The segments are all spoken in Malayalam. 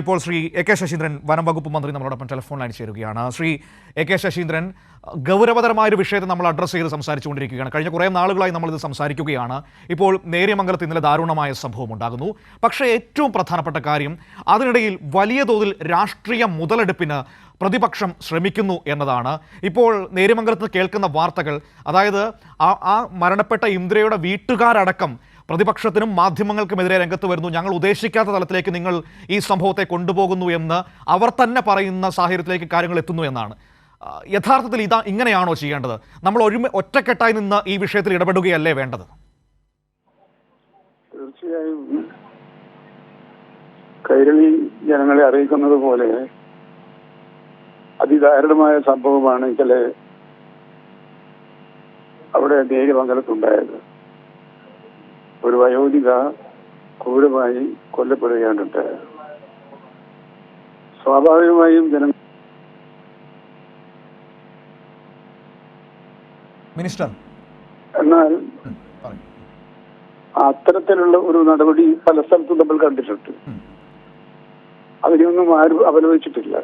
ഇപ്പോൾ ശ്രീ എ കെ ശശീന്ദ്രൻ വനം വകുപ്പ് മന്ത്രി നമ്മളോടൊപ്പം ടെലിഫോൺ ലൈൻ ചേരുകയാണ്. ശ്രീ എ കെ ശശീന്ദ്രൻ, ഗൗരവതരമായൊരു വിഷയത്തെ നമ്മൾ അഡ്രസ്സ് ചെയ്ത് സംസാരിച്ചുകൊണ്ടിരിക്കുകയാണ്. കഴിഞ്ഞ കുറേ നാളുകളായി നമ്മളിത് സംസാരിക്കുകയാണ്. ഇപ്പോൾ നേര്യമംഗലത്ത് ഇന്നലെ ദാരുണമായ സംഭവം ഉണ്ടാകുന്നു. പക്ഷേ ഏറ്റവും പ്രധാനപ്പെട്ട കാര്യം, അതിനിടയിൽ വലിയ തോതിൽ രാഷ്ട്രീയ മുതലെടുപ്പിന് പ്രതിപക്ഷം ശ്രമിക്കുന്നു എന്നതാണ്. ഇപ്പോൾ നേര്യമംഗലത്ത് കേൾക്കുന്ന വാർത്തകൾ, അതായത് ആ മരണപ്പെട്ട ഇന്ദ്രയുടെ വീട്ടുകാരടക്കം പ്രതിപക്ഷത്തിനും മാധ്യമങ്ങൾക്കുമെതിരെ രംഗത്ത് വരുന്നു. ഞങ്ങൾ ഉദ്ദേശിക്കാത്ത തലത്തിലേക്ക് നിങ്ങൾ ഈ സംഭവത്തെ കൊണ്ടുപോകുന്നു എന്ന് അവർ തന്നെ പറയുന്ന സാഹചര്യത്തിലേക്ക് കാര്യങ്ങൾ എത്തുന്നു എന്നാണ്. യഥാർത്ഥത്തിൽ ഇങ്ങനെയാണോ ചെയ്യേണ്ടത്? നമ്മൾ ഒറ്റക്കെട്ടായി നിന്ന് ഈ വിഷയത്തിൽ ഇടപെടുകയല്ലേ വേണ്ടത്? തീർച്ചയായും കൈരളി ജനങ്ങളെ അറിയിക്കുന്നത് പോലെ അതിദാരുണമായ സംഭവമാണ് ഇന്നലെ അവിടെ നേര്യമംഗലത്തുണ്ടായത്. ഒരു വയോധിക ക്രൂരമായി കൊല്ലപ്പെടുകയാണുണ്ടായത്. സ്വാഭാവികമായും മിനിസ്റ്റർ, എന്നാൽ അത്തരത്തിലുള്ള ഒരു നടപടി പല സ്ഥലത്തും നമ്മൾ കണ്ടിട്ടുണ്ട്. അതിനെയൊന്നും ആരും അപലപിച്ചിട്ടില്ല.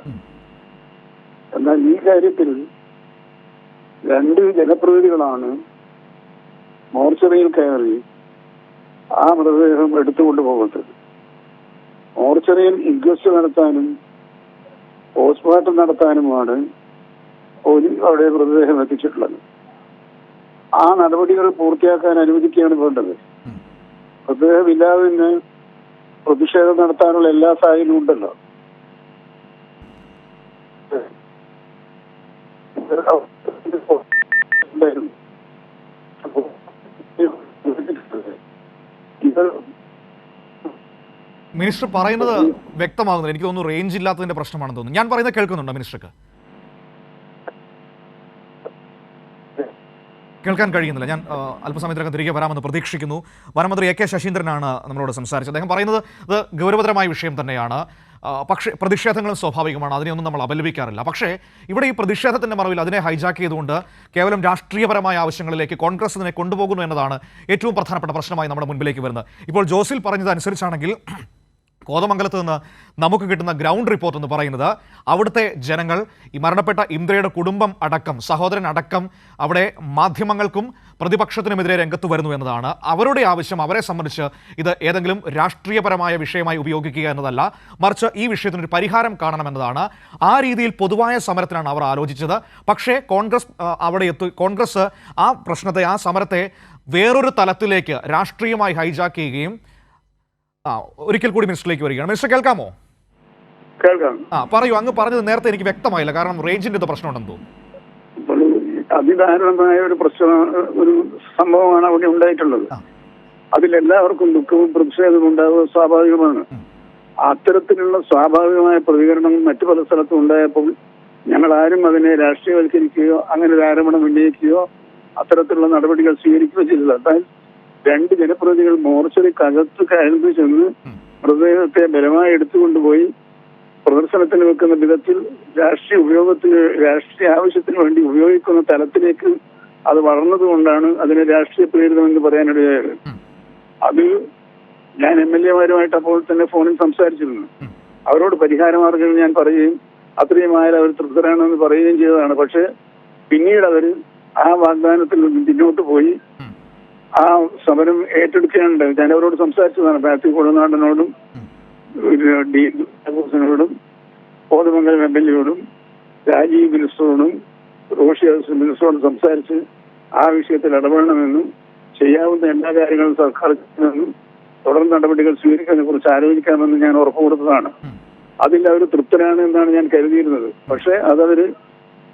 എന്നാൽ ഈ കാര്യത്തിൽ രണ്ട് ജനപ്രതിനിധികളാണ് മോർച്ചറിയിൽ കയറി ആ മൃതദേഹം എടുത്തുകൊണ്ടു പോകുന്നത്. മോർച്ചറിയിൽ ഇൻക്വസ്റ്റ് നടത്താനും പോസ്റ്റ്മോർട്ടം നടത്താനുമാണ് പോലീസ് അവിടെ മൃതദേഹം എത്തിച്ചിട്ടുള്ളത്. ആ നടപടികൾ പൂർത്തിയാക്കാൻ അനുവദിക്കുകയാണ് വേണ്ടത്. മൃതദേഹമില്ലാതെ തന്നെ പ്രതിഷേധം നടത്താനുള്ള എല്ലാ സാഹചര്യവും ഉണ്ടല്ലോ. മിനിസ്റ്റർ പറയുന്നത് വ്യക്തമാകുന്നില്ല. എനിക്ക് തോന്നുന്നു റേഞ്ച് ഇല്ലാത്തതിന്റെ പ്രശ്നമാണെന്ന് തോന്നുന്നു. ഞാൻ പറയുന്നത് കേൾക്കുന്നുണ്ടോ മിനിസ്റ്റർക്ക്? കേൾക്കാൻ കഴിയുന്നില്ല. ഞാൻ അല്പസമയത്തിനകം തിരികെ വരാമെന്ന് പ്രതീക്ഷിക്കുന്നു. വനമന്ത്രി എ കെ ശശീന്ദ്രനാണ് നമ്മളോട് സംസാരിച്ചത്. അദ്ദേഹം പറയുന്നത് ഇത് ഗൗരവതരമായ വിഷയം തന്നെയാണ്. പക്ഷേ പ്രതിഷേധങ്ങളും സ്വാഭാവികമാണ്, അതിനെയൊന്നും നമ്മൾ അപലപിക്കാറില്ല. പക്ഷേ ഇവിടെ ഈ പ്രതിഷേധത്തിൻ്റെ മറവിൽ അതിനെ ഹൈജാക്ക് ചെയ്തുകൊണ്ട് കേവലം രാഷ്ട്രീയപരമായ ആവശ്യങ്ങളിലേക്ക് കോൺഗ്രസ് ഇതിനെ കൊണ്ടുപോകുന്നു എന്നതാണ് ഏറ്റവും പ്രധാനപ്പെട്ട പ്രശ്നമായി നമ്മുടെ മുൻപിലേക്ക് വരുന്നത്. ഇപ്പോൾ ജോസിൽ പറഞ്ഞതനുസരിച്ചാണെങ്കിൽ കോതമംഗലത്ത് നിന്ന് നമുക്ക് കിട്ടുന്ന ഗ്രൗണ്ട് റിപ്പോർട്ട് എന്ന് പറയുന്നത്, അവിടുത്തെ ജനങ്ങൾ, ഈ മരണപ്പെട്ട ഇന്ദ്രയുടെ കുടുംബം അടക്കം, സഹോദരൻ അടക്കം, അവിടെ മാധ്യമങ്ങൾക്കും പ്രതിപക്ഷത്തിനുമെതിരെ രംഗത്ത് വരുന്നു എന്നതാണ്. അവരുടെ ആവശ്യം, അവരെ സംബന്ധിച്ച് ഇത് ഏതെങ്കിലും രാഷ്ട്രീയപരമായ വിഷയമായി ഉപയോഗിക്കുക എന്നതല്ല, മറിച്ച് ഈ വിഷയത്തിനൊരു പരിഹാരം കാണണമെന്നതാണ്. ആ രീതിയിൽ പൊതുവായ സമരത്തിനാണ് അവർ ആലോചിച്ചത്. പക്ഷേ കോൺഗ്രസ് ആ പ്രശ്നത്തെ, ആ സമരത്തെ വേറൊരു തലത്തിലേക്ക് രാഷ്ട്രീയമായി ഹൈജാക്ക് ചെയ്യുകയും ഒരിക്കൽ കൂടി മിനിസ്റ്ററിലേക്ക് വരികയാണ്. മിനിസ്റ്റർ കേൾക്കാമോ? കേൾക്കാം. പറയൂ. അങ്ങ് പറഞ്ഞത് നേരത്തെ എനിക്ക് വ്യക്തമായില്ല, കാരണം റേഞ്ചിന്റെ പ്രശ്നമുണ്ടെന്ന് തോന്നുന്നു. അതിദാരുണമായ ഒരു സംഭവമാണ് അവിടെ ഉണ്ടായിട്ടുള്ളത്. അതിലെല്ലാവർക്കും ദുഃഖവും പ്രതിഷേധവും ഉണ്ടാവുക സ്വാഭാവികമാണ്. അത്തരത്തിലുള്ള സ്വാഭാവികമായ പ്രതികരണം മറ്റു പല സ്ഥലത്തും ഉണ്ടായപ്പോൾ ഞങ്ങൾ ആരും അതിനെ രാഷ്ട്രീയവൽക്കരിക്കുകയോ അങ്ങനെ ഒരു ആരോപണം ഉന്നയിക്കുകയോ അത്തരത്തിലുള്ള നടപടികൾ സ്വീകരിക്കുകയോ ചെയ്തില്ല. എന്നാൽ രണ്ട് ജനപ്രതിനിധികൾ മോർച്ചറിക്കകത്ത് കയറി ചെന്ന് മൃതദേഹത്തെ ബലമായി എടുത്തുകൊണ്ടുപോയി പ്രദർശനത്തിന് വെക്കുന്ന വിധത്തിൽ രാഷ്ട്രീയ ആവശ്യത്തിന് വേണ്ടി ഉപയോഗിക്കുന്ന തലത്തിലേക്ക് അത് വളർന്നതുകൊണ്ടാണ് അതിനെ രാഷ്ട്രീയ പ്രേരിതമെന്ന് പറയാനിടയായത്. അത് ഞാൻ MLA-മാരുമായിട്ട് അപ്പോൾ തന്നെ ഫോണിൽ സംസാരിച്ചിരുന്നു. അവരോട് പരിഹാരമാർഗ്ഗങ്ങൾ ഞാൻ പറയുകയും അത്രയും ആയാലും അവർ തൃപ്തരാണെന്ന് പറയുകയും ചെയ്തതാണ്. പക്ഷെ പിന്നീട് അവർ ആ വാഗ്ദാനത്തിൽ നിന്ന് പിന്നോട്ട് പോയി ആ സമരം ഏറ്റെടുക്കുകയുണ്ട്. ഞാൻ അവരോട് സംസാരിച്ചതാണ്. മാത്യു കുഴനാടനോടും ോടും കോതമംഗലം MLA-യോടും രാജീവ് മിനിസ്റ്ററോടും റോഷി മിനിസ്റ്ററോടും സംസാരിച്ച് ആ വിഷയത്തിൽ ഇടപെടണമെന്നും ചെയ്യാവുന്ന എല്ലാ കാര്യങ്ങളും സർക്കാർ ചെയ്യുമെന്നും തുടർ നടപടികൾ സ്വീകരിക്കുന്നതിനെ കുറിച്ച് ആലോചിക്കാമെന്ന് ഞാൻ ഉറപ്പ് കൊടുത്തതാണ്. അതിൽ അവർ തൃപ്തരാണ് എന്നാണ് ഞാൻ കരുതിയിരുന്നത്. പക്ഷെ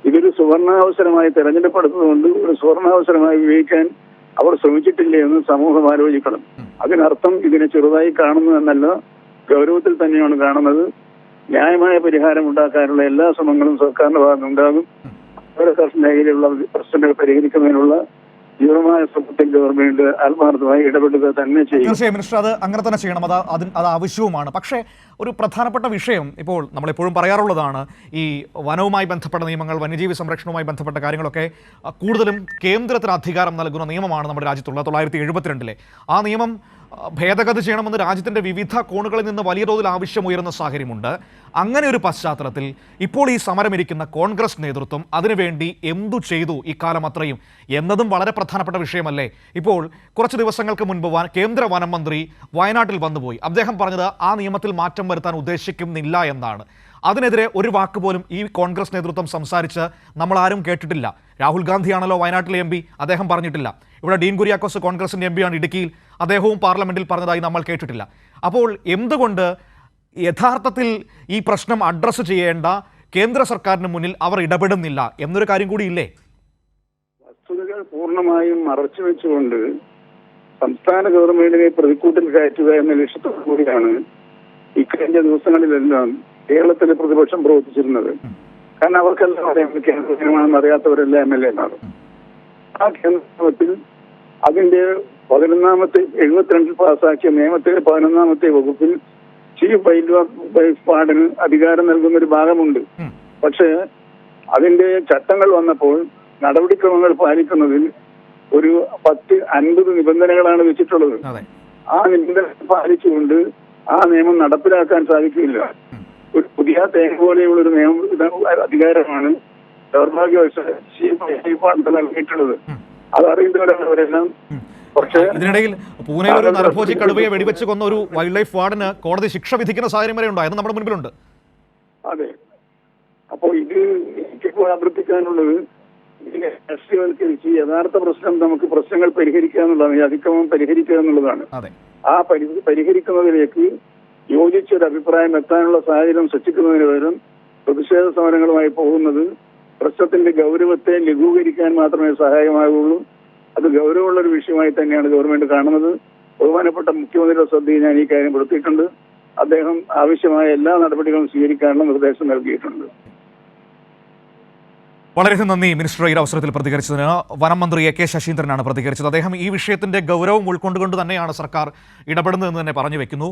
ഇതൊരു സുവർണാവസരമായി തെരഞ്ഞെടുപ്പെടുത്തതുകൊണ്ട് ഒരു സുവർണാവസരമായി ഉപയോഗിക്കാൻ അവർ ശ്രമിച്ചിട്ടില്ലേ എന്ന് സമൂഹം ആലോചിക്കണം. അതിനർത്ഥം ഇതിനെ ചെറുതായി കാണുന്നു എന്നല്ല, ഗൗരവത്തിൽ തന്നെയാണ് കാണുന്നത്. ന്യായമായ പരിഹാരം ഉണ്ടാക്കാനുള്ള എല്ലാ ശ്രമങ്ങളും സർക്കാരിന്റെ ഭാഗത്ത് ഉണ്ടാകും. മേഖലയിലുള്ള പ്രശ്നങ്ങൾ പരിഹരിക്കുന്നതിനുള്ള തീവ്രമായ ശ്രമത്തിൽ ഗവൺമെന്റ് ആത്മാർത്ഥമായി ഇടപെടുക തന്നെ ചെയ്യും. തീർച്ചയായും മിനിസ്റ്റർ, അത് അങ്ങനെ തന്നെ ചെയ്യണം. അത് ആവശ്യവുമാണ്. പക്ഷേ ഒരു പ്രധാനപ്പെട്ട വിഷയം, ഇപ്പോൾ നമ്മളെപ്പോഴും പറയാറുള്ളതാണ്, ഈ വനവുമായി ബന്ധപ്പെട്ട നിയമങ്ങൾ, വന്യജീവി സംരക്ഷണവുമായി ബന്ധപ്പെട്ട കാര്യങ്ങളൊക്കെ കൂടുതലും കേന്ദ്രത്തിന് അധികാരം നൽകുന്ന നിയമമാണ് നമ്മുടെ രാജ്യത്തുള്ളത്. 1972 ആ നിയമം ഭേദഗതി ചെയ്യണമെന്ന് രാജ്യത്തിൻ്റെ വിവിധ കോണുകളിൽ നിന്ന് വലിയ തോതിൽ ആവശ്യമുയരുന്ന സാഹചര്യമുണ്ട്. അങ്ങനെ ഒരു പശ്ചാത്തലത്തിൽ ഇപ്പോൾ ഈ സമരമിരിക്കുന്ന കോൺഗ്രസ് നേതൃത്വം അതിനുവേണ്ടി എന്തു ചെയ്തു ഇക്കാലം അത്രയും എന്നതും വളരെ പ്രധാനപ്പെട്ട വിഷയമല്ലേ? ഇപ്പോൾ കുറച്ച് ദിവസങ്ങൾക്ക് മുൻപ് കേന്ദ്ര വനം മന്ത്രി വയനാട്ടിൽ വന്നുപോയി. അദ്ദേഹം പറഞ്ഞത് ആ നിയമത്തിൽ മാറ്റം വരുത്താൻ ഉദ്ദേശിക്കുന്നില്ല എന്നാണ്. അതിനെതിരെ ഒരു വാക്ക് പോലും ഈ കോൺഗ്രസ് നേതൃത്വം സംസാരിച്ച് നമ്മൾ ആരും കേട്ടിട്ടില്ല. രാഹുൽ ഗാന്ധിയാണല്ലോ വയനാട്ടിലെ എം പി, അദ്ദേഹം പറഞ്ഞിട്ടില്ല. ഇവിടെ ഡീൻ കുര്യാക്കോസ് കോൺഗ്രസിൻ്റെ എം പിയാണ് ഇടുക്കിയിൽ, അദ്ദേഹവും പാർലമെന്റിൽ പറഞ്ഞതായി നമ്മൾ കേട്ടിട്ടില്ല. അപ്പോൾ എന്തുകൊണ്ട് യഥാർത്ഥത്തിൽ ഈ പ്രശ്നം അഡ്രസ്സ് ചെയ്യേണ്ട കേന്ദ്ര സർക്കാരിന് മുന്നിൽ അവർ ഇടപെടുന്നില്ല എന്നൊരു കാര്യം കൂടി ഇല്ലേ? വസ്തുതകൾ പൂർണ്ണമായും മറച്ചു വെച്ചുകൊണ്ട് സംസ്ഥാന ഗവൺമെന്റിനെ പ്രതിക്കൂട്ടിൽ കയറ്റുക എന്ന ലക്ഷ്യത്തോടു കൂടിയാണ് ഇക്കഴിഞ്ഞ ദിവസങ്ങളിലെല്ലാം കേരളത്തിലെ പ്രതിപക്ഷം പ്രവർത്തിച്ചിരുന്നത്. കാരണം അവർക്കെല്ലാം അറിയാം കേന്ദ്ര നിയമമാണെന്ന് അറിയാത്തവരെല്ലാം MLA മാർ. ആ കേന്ദ്രത്തിൽ അതിന്റെ 72 പാസാക്കിയ നിയമത്തിലെ 11ാമത്തെ വകുപ്പിൽ ചീഫ് വൈൽഡ് വാർഡന് അധികാരം നൽകുന്ന ഒരു ഭാഗമുണ്ട്. പക്ഷേ അതിന്റെ ചട്ടങ്ങൾ വന്നപ്പോൾ നടപടിക്രമങ്ങൾ പാലിക്കുന്നതിൽ ഒരു 50 നിബന്ധനകളാണ് വെച്ചിട്ടുള്ളത്. ആ നിബന്ധനകൾ പാലിച്ചുകൊണ്ട് ആ നിയമം നടപ്പിലാക്കാൻ സാധിക്കില്ല. ഒരു പുതിയ തേങ്ങ പോലെയുള്ള ഒരു നിയമ അധികാരമാണ് ദൗർഭാഗ്യവശാൽ ചീഫ് വൈൽഡ് വാർഡ് നൽകിയിട്ടുള്ളത്. അതറിയുന്നവരാണ് അവരെല്ലാം. പക്ഷേ ഇതിനിടയിൽ പൂനെയിൽ ഒരു നരഭോജി കടുവയെ വെടിവെച്ച് കൊന്ന ഒരു വൈൽഡ് ലൈഫ് വാർഡിന് കോടതി ശിക്ഷ വിധിക്കുന്ന സാഹചര്യം വരെ ഉണ്ടായത് നമ്മുടെ മുൻപിലുണ്ട്. അതെ. അപ്പോൾ ഇത് എനിക്കിപ്പോൾ അഭ്യർത്ഥിക്കാനുള്ളത് ഇതിനെ രാഷ്ട്രീയവൽക്കരിച്ച് യഥാർത്ഥ പ്രശ്നം നമുക്ക് പ്രശ്നങ്ങൾ പരിഹരിക്കുക എന്നുള്ളതാണ്, ഈ അതിക്രമം പരിഹരിക്കുക എന്നുള്ളതാണ്. ആ പരിഹരിക്കുന്നതിലേക്ക് യോജിച്ചൊരു അഭിപ്രായം എത്താനുള്ള സാഹചര്യം സൃഷ്ടിക്കുന്നതിന് പകരം പ്രതിഷേധ സമരങ്ങളുമായി പോകുന്നത് പ്രശ്നത്തിന്റെ ഗൗരവത്തെ ലഘൂകരിക്കാൻ മാത്രമേ സഹായമാകുള്ളൂ. അത് ഗൗരവമുള്ള ഒരു വിഷയമായി തന്നെയാണ് ഗവൺമെന്റ് കാണുന്നത്. ബഹുമാനപ്പെട്ട മുഖ്യമന്ത്രിയുടെ ശ്രദ്ധയിൽ ഞാൻ ഈ കാര്യം പെടുത്തിയിട്ടുണ്ട്. അദ്ദേഹം ആവശ്യമായ എല്ലാ നടപടികളും സ്വീകരിക്കാനുള്ള നിർദ്ദേശം നൽകിയിട്ടുണ്ട്. വളരെയധികം നന്ദി മിനിസ്റ്റർ. ഈ അവസരത്തിൽ പ്രതികരിച്ചതിന് വനം മന്ത്രി AK ശശീന്ദ്രനാണ് പ്രതികരിച്ചത്. അദ്ദേഹം ഈ വിഷയത്തിന്റെ ഗൗരവം ഉൾക്കൊണ്ടുകൊണ്ട് തന്നെയാണ് സർക്കാർ ഇടപെടുന്നതെന്ന് തന്നെ പറഞ്ഞു വെക്കുന്നു.